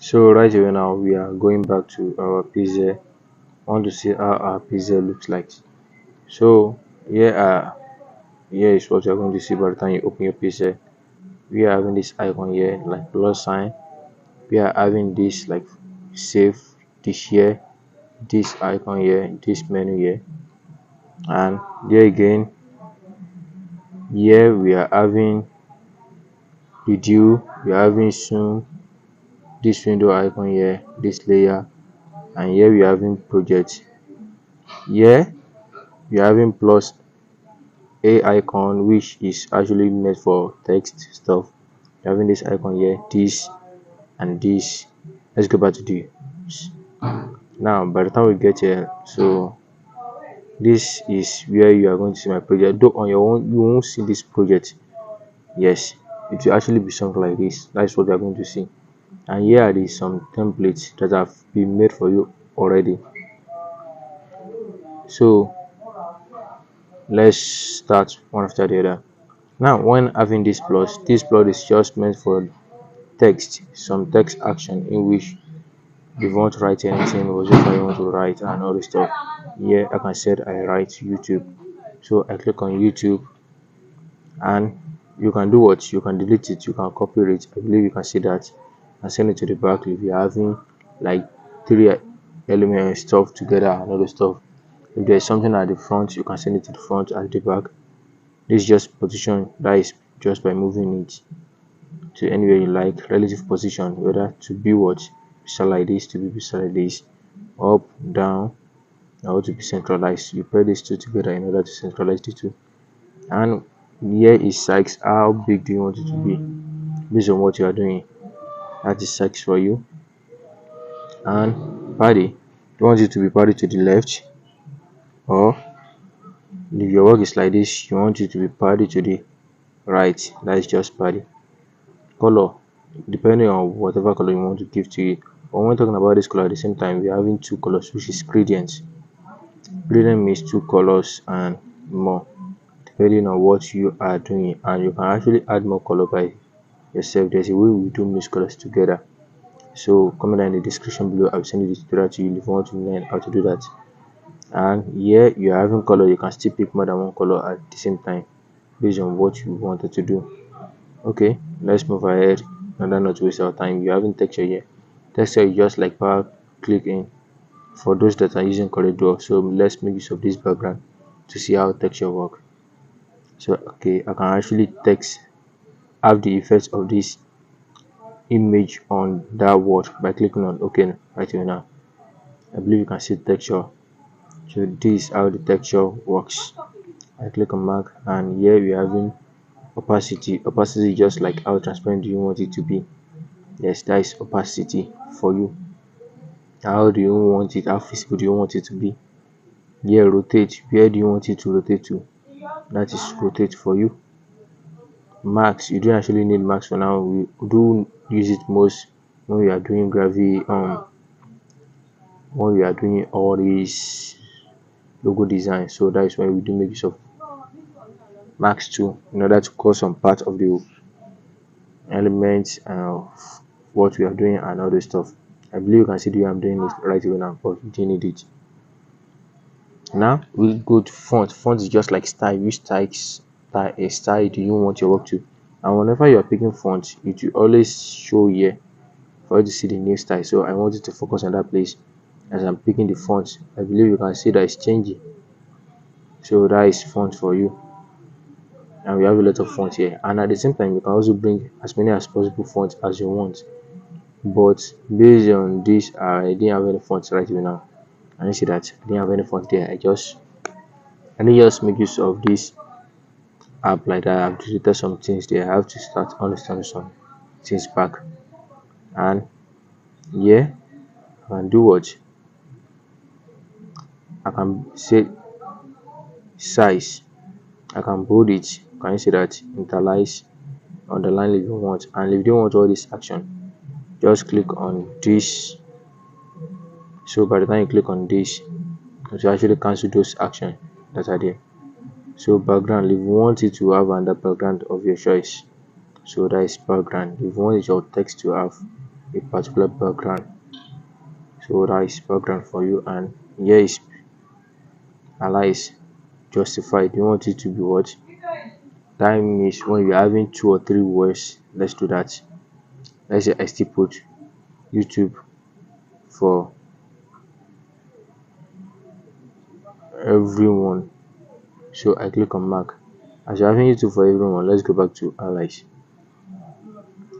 So right away now we are going back to our pixel. I want to see how our pixel looks like. So here is what you're going to see by the time you open your pixel. We are having this icon here like plus sign. We are having this like save, this here, this icon here, this menu here, and there again here we are having video, we are having zoom, this window icon here, this layer, and here we are having project. Here we are having plus a icon which is actually meant for text stuff. We are having this icon here, this and this. Let's go back to the now. By the time we get here, so this is where you are going to see my project. Though on your own you won't see this project. Yes, it will actually be something like this. That's what you are going to see. And here are some templates that have been made for you already. So let's start one after the other. Now when having this plus is just meant for text, some text action in which you want to write anything or just you want to write and all this stuff. Here I can say I write YouTube. So I click on YouTube, and you can do what, you can delete it, you can copy it. I believe you can see that, and send it to the back if you're having like three elements stuff together and all the stuff. If there's something at the front, you can send it to the front and the back. This is just position, that is just by moving it to anywhere you like, relative position, whether to be what, beside like this, to be beside like this, up, down, or to be centralized. You pair these two together in order to centralize the two. And here is size, how big do you want it to be based on what you are doing. That is size for you. And party, you want it to be party to the left, or if your work is like this, you want it to be party to the right. That is just party. Color, depending on whatever color you want to give to it. But when we're talking about this color at the same time, we are having two colors, which is gradients. Gradient means two colors and more, depending on what you are doing, and you can actually add more color by yourself. There's a way we do mix colors together. So comment down in the description below. I'll send you the tutorial to you if you want to learn how to do that. And here you are having color, you can still pick more than one color at the same time based on what you wanted to do. Okay, let's move ahead. Another not to waste our time, you're having texture here. Texture is just like power click in for those that are using corridor. So let's make use of this background to see how texture work. So okay, I can actually text, have the effect of this image on that word by clicking on OK right here now. I believe you can see texture. So this is how the texture works. I click on mark, and here we are having opacity. Opacity, just like how transparent do you want it to be. Yes, that is opacity for you. How do you want it, how visible do you want it to be? Here rotate, where do you want it to rotate to? That is rotate for you. Max, you don't actually need max for now. We do use it most when we are doing gravity, when we are doing all these logo design. So that is why we do make use of max 2 in order to cause some part of the elements of what we are doing and all this stuff. I believe you can see the way I'm doing it right away now, but you didn't need it. Now we go to font. Font is just like style. Which style do you want your work to? And whenever you are picking font, it will always show here for you to see the new style. So I want you to focus on that place as I'm picking the font. I believe you can see that it's changing. So that is font for you. And we have a lot of font here. And at the same time, you can also bring as many as possible fonts as you want. But based on this, I didn't have any fonts right now. And you see that I didn't have any font there. I didn't just make use of this app like that. I've deleted some things there. I have to start understanding some things back. And yeah, I can do what? I can say size. I can bold it. Can you see that? Interlice, underline if you want. And if you don't want all this action, just click on this. So by the time you click on this, it will actually cancel those actions that are there. So background, if you want it to have under background of your choice, so that is background. If you want your text to have a particular background. So that is background for you, and here is alias justified. You want it to be what? That means when you're having two or three words, let's do that. Let's say I still put YouTube for everyone. So I click on mark. As you're having YouTube for everyone, let's go back to allies.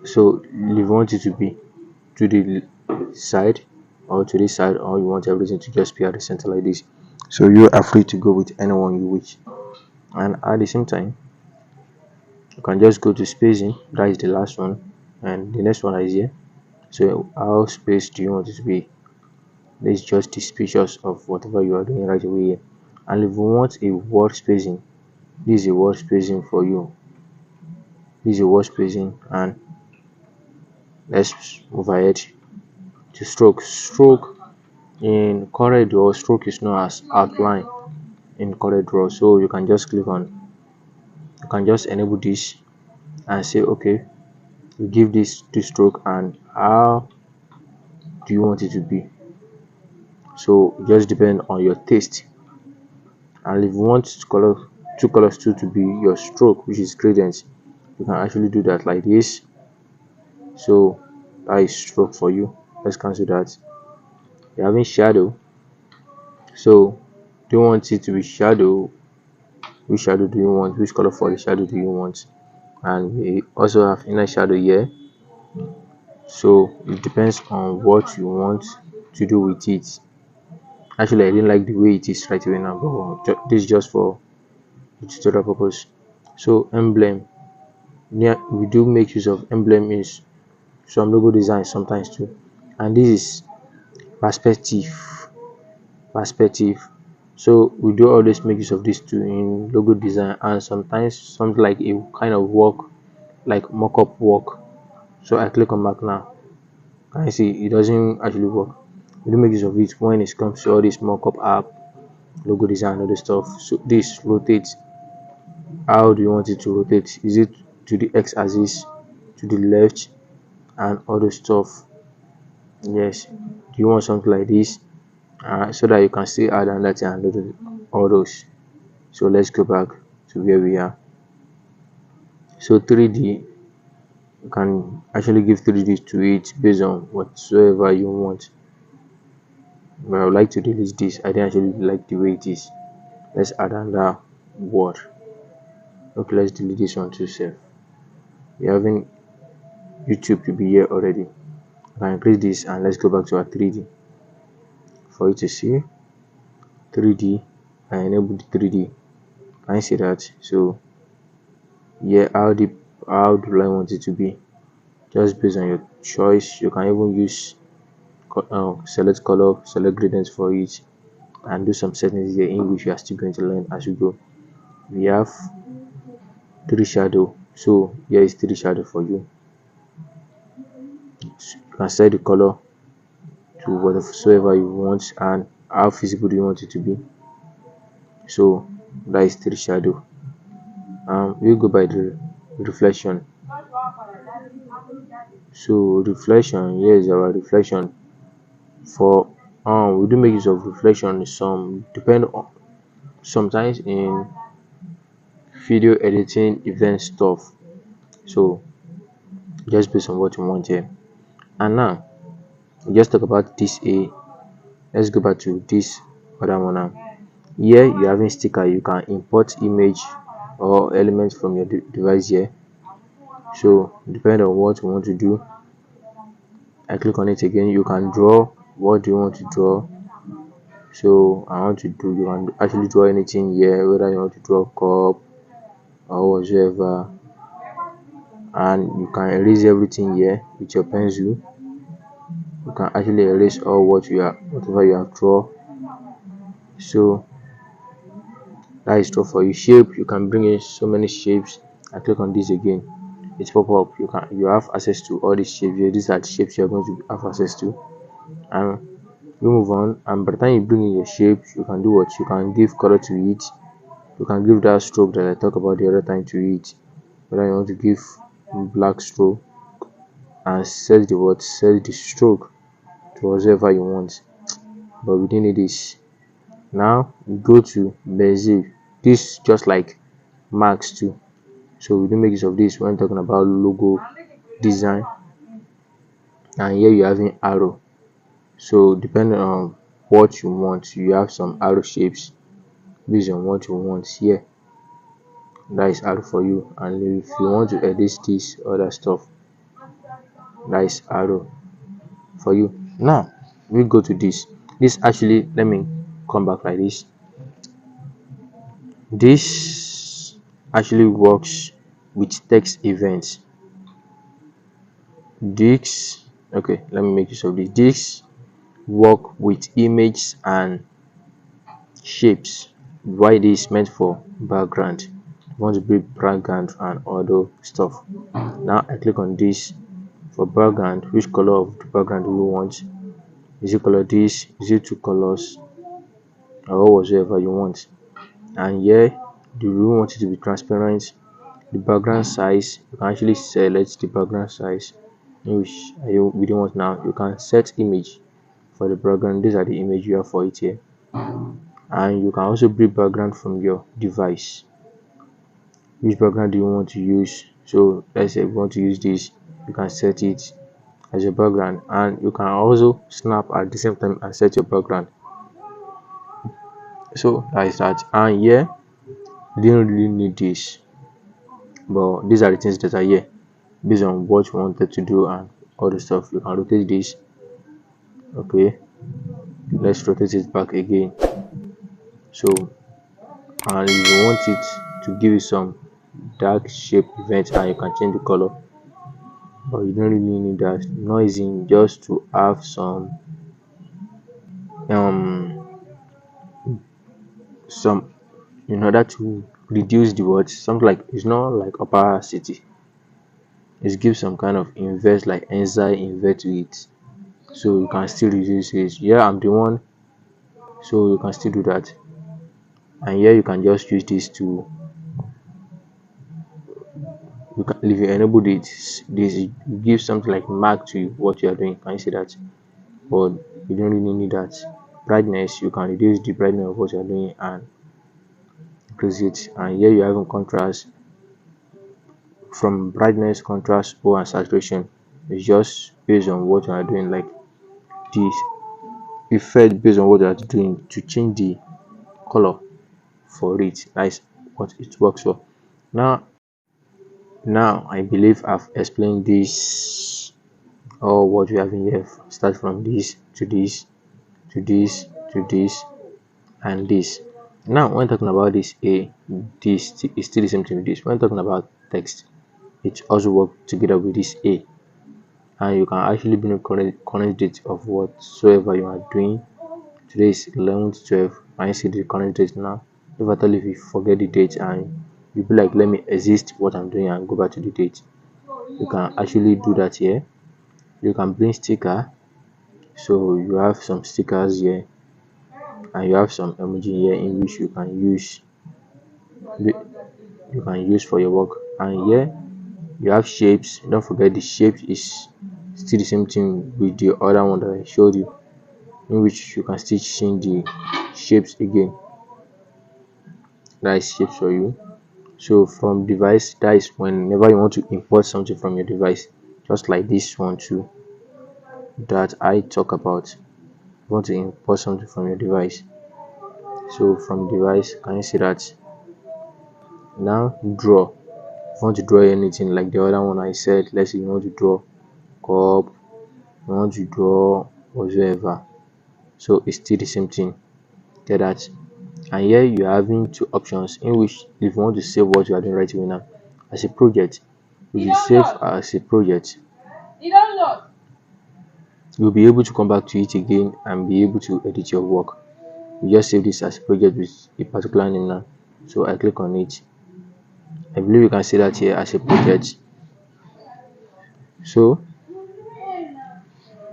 So you want it to be to the side or to this side, or you want everything to just be at the center like this. So you are free to go with anyone you wish. And at the same time, you can just go to spacing. That is the last one, and the next one is here. So how space do you want it to be? This is just the pictures of whatever you are doing right away here. And if you want a word spacing, this is a word spacing for you. This is a word spacing, and let's move ahead to stroke. Stroke in CorelDRAW, stroke is known as outline in CorelDRAW. So you can just click on, you can just enable this and say okay, you give this to stroke, and how do you want it to be? So it just depend on your taste. And if you want color two colors too to be your stroke, which is gradient, you can actually do that like this. So that is stroke for you. Let's cancel that. You're having shadow. So do you want it to be shadow? Which shadow do you want? Which color for the shadow do you want? And we also have inner shadow here. So it depends on what you want to do with it. Actually, I didn't like the way it is right away now, but this is just for the tutorial purpose. So emblem, yeah, we do make use of emblem in some logo design sometimes too. And this is perspective. Perspective. So we do always make use of this too in logo design, and sometimes something like a kind of work, like mock-up work. So I click on mark now. Can you see it doesn't actually work? We do make use of it when it comes to all this mock-up app, logo design, all this stuff. So this rotates. How do you want it to rotate? Is it to the x-axis, to the left, and all the stuff? Yes. Do you want something like this? So that you can still add another thing and do all those. So let's go back to where we are. So 3D, you can actually give 3D to it based on whatsoever you want. But I would like to delete this. I didn't actually like the way it is. Let's add another word. Okay, let's delete this one too. Safe. We're having YouTube to be here already. I can increase this, and let's go back to our 3D for you to see 3D. I enable the 3D. Can you see that? So yeah, how do I want it to be? Just based on your choice. You can even use select color, select gradient for it, and do some settings here in which you are still going to learn as you go. We have 3 shadow. So here is 3 shadow for you. You can set the color to whatsoever you want, and how visible do you want it to be. So that is 3 shadow. We go by the reflection. So reflection, here is our reflection. For we do make use of reflection. Some depend on sometimes in video editing, event stuff. So just based on what you want here. And now we just talk about this A. Let's go back to this other one now. Here you having sticker. You can import image or elements from your device here. So depending on what you want to do, I click on it again. You can draw. What do you want to draw? So I want to do, you can actually draw anything here, whether you want to draw cup or whatever, and you can erase everything here with your pencil. You can actually erase all whatever you have drawn. So that is draw for you. Shape, you can bring in so many shapes. I click on this again, it pop up. You have access to all these shapes here. These are the shapes you are going to have access to, and you move on. And by the time you bring in your shapes, you can do what you can give color to it. You can give that stroke that I talked about the other time to it, whether you want to give black stroke and set the what, set the stroke to whatever you want. But we didn't need this. Now we go to basic. This just like marks too, so we do make use of this when talking about logo design. And here you having arrow, so depending on what you want, you have some arrow shapes based on what you want here. That is arrow for you. And if you want to edit this other stuff, that is arrow for you. Now we go to this actually, let me come back like this actually works with text events. This, okay, let me make use of this work with images and shapes. Why this meant for background, you want to bring background and other stuff. Now I click on this. For background, which color of the background do you want? Is it color this? Is it two colors? Or whatever you want? And here, do you want it to be transparent? The background size, you can actually select the background size in which we don't want. Now you can set image for the background. These are the image you have for it here. And you can also bring background from your device. Which background do you want to use? So let's say we want to use this, you can set it as your background, and you can also snap at the same time and set your background. So that is that. And here you didn't really need this, but these are the things that are here based on what you wanted to do and all the stuff. You can rotate this. Okay, let's rotate it back again. So, and if you want it to give you some dark shape event, and you can change the color, but you don't really need that noising, just to have some in order to reduce the words, something like, it's not like opacity, it gives some kind of invert, like enzyme invert to it, so you can still reduce it. Yeah, I'm the one, so you can still do that. And here you can just use this to, you can, if you enable this gives something like mark to what you are doing. Can you see that? But you don't really need that. Brightness, you can reduce the brightness of what you are doing and increase it. And here you have in contrast, from brightness, contrast, O, and saturation. It's just based on what you are doing, like this effect based on what you are doing to change the color for it. That's what it works for. Now I believe I've explained this, or what we have in here. Start from this to this to this to this and this. Now when talking about this A, this is still the same thing with this. When talking about text, it also works together with this A, and you can actually bring a current date of whatsoever you are doing. Today is 11th 12. I see the current date now. If at all if you forget the date and you be like, let me exist what I'm doing and go back to the date, you can actually do that here. You can bring sticker, so you have some stickers here, and you have some emoji here in which you can use for your work. And here you have shapes. Don't forget the shape is still the same thing with the other one that I showed you, in which you can still change the shapes again. That is shapes for you. So from device, that is whenever you want to import something from your device, just like this one too that I talk about. You want to import something from your device, so from device, can you see that? Now draw. If you want to draw anything like the other one I said, let's say you want to draw cup, you want to draw whatsoever, so it's still the same thing. Get that? And here you're having two options, in which if you want to save what you are doing right away now as a project, if you save as a project, you'll be able to come back to it again and be able to edit your work. You just save this as a project with a particular name now, so I click on it. I believe you can see that here as a project. So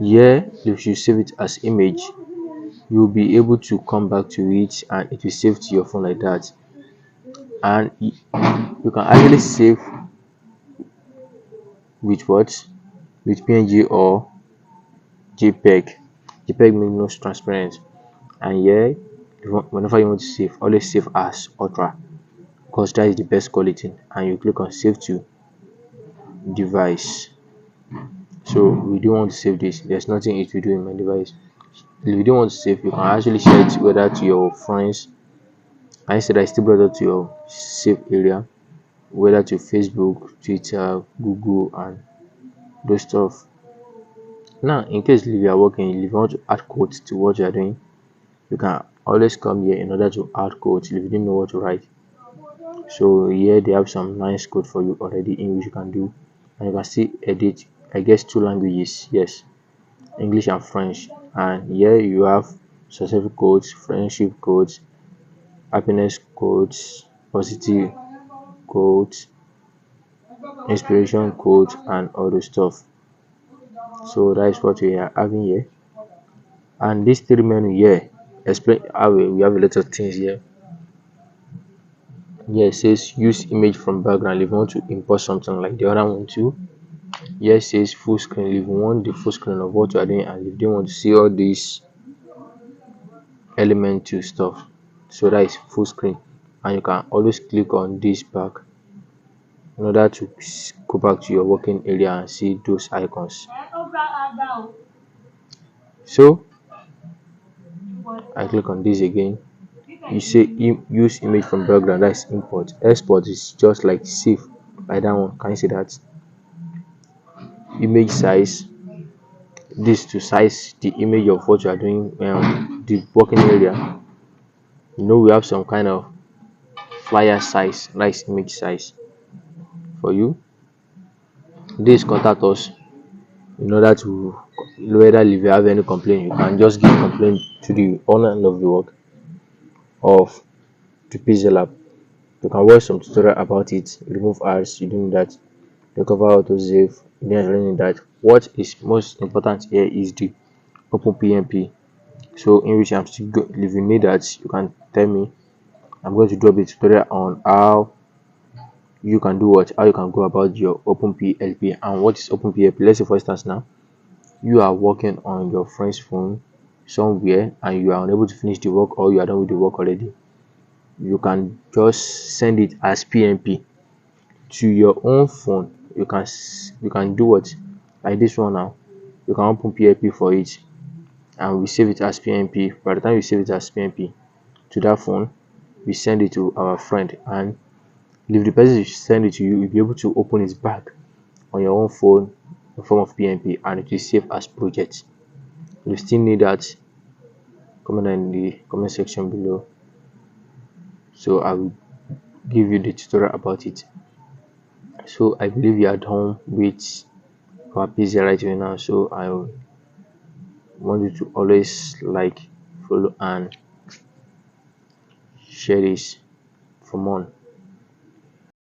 here, if you save it as image, you'll be able to come back to it and it will save to your phone like that. And you can actually save with what? with PNG or JPEG. JPEG means most transparent. And yeah, whenever you want to save, always save as ultra because that is the best quality. And you click on save to device. So we do want to save this. There's nothing it will do in my device. If you don't want to save, you can actually share it whether to your friends. I said I still brought it to your save area, whether to Facebook, Twitter, Google, and those stuff. Now, in case if you are working, if you want to add code to what you are doing, you can always come here in order to add code if you didn't know what to write. So here they have some nice code for you already in which you can do, and you can still edit. I guess two languages, yes, English and French. And here you have specific codes, friendship codes, happiness codes, positive codes, inspiration codes, and all the stuff. So that is what we are having here. And these three menu here explain how we have a lot of things here. Here it says use image from background if you want to import something like the other one too. Here it says full screen if you want the full screen of what you are doing and if you want to see all these element to stuff. So that is full screen, and you can always click on this back in order to go back to your working area and see those icons. So I click on this again. You say use image from background, that's import. Export is just like save, like that one. Can you see that? Image size, this to size the image of what you are doing, the working area. We have some kind of flyer size, nice image size for you. This contact us in order to, whether if you have any complaint, you can just give complaint to the owner of the work of the pixel app. You can watch some tutorial about it, remove ads, you doing that, recover auto save, then learning that. What is most important here is the open PNP. So in which I'm still if you need that, you can tell me. I'm going to drop a tutorial on how you can do what, how you can go about your open PLP. And what is open PLP? Let's say for instance now you are working on your friend's phone somewhere and you are unable to finish the work or you are done with the work already. You can just send it as PNP to your own phone. You can do what, like this one now, you can open PLP for it and we save it as PNP. By the time we save it as PNP to that phone, we send it to our friend, and if the person send it to you, you'll be able to open it back on your own phone in form of PNP and it will save as project. You still need that, comment in the comment section below, so I will give you the tutorial about it. So I believe you are done with our pizza right now, so I want you to always like, follow, and share this for more.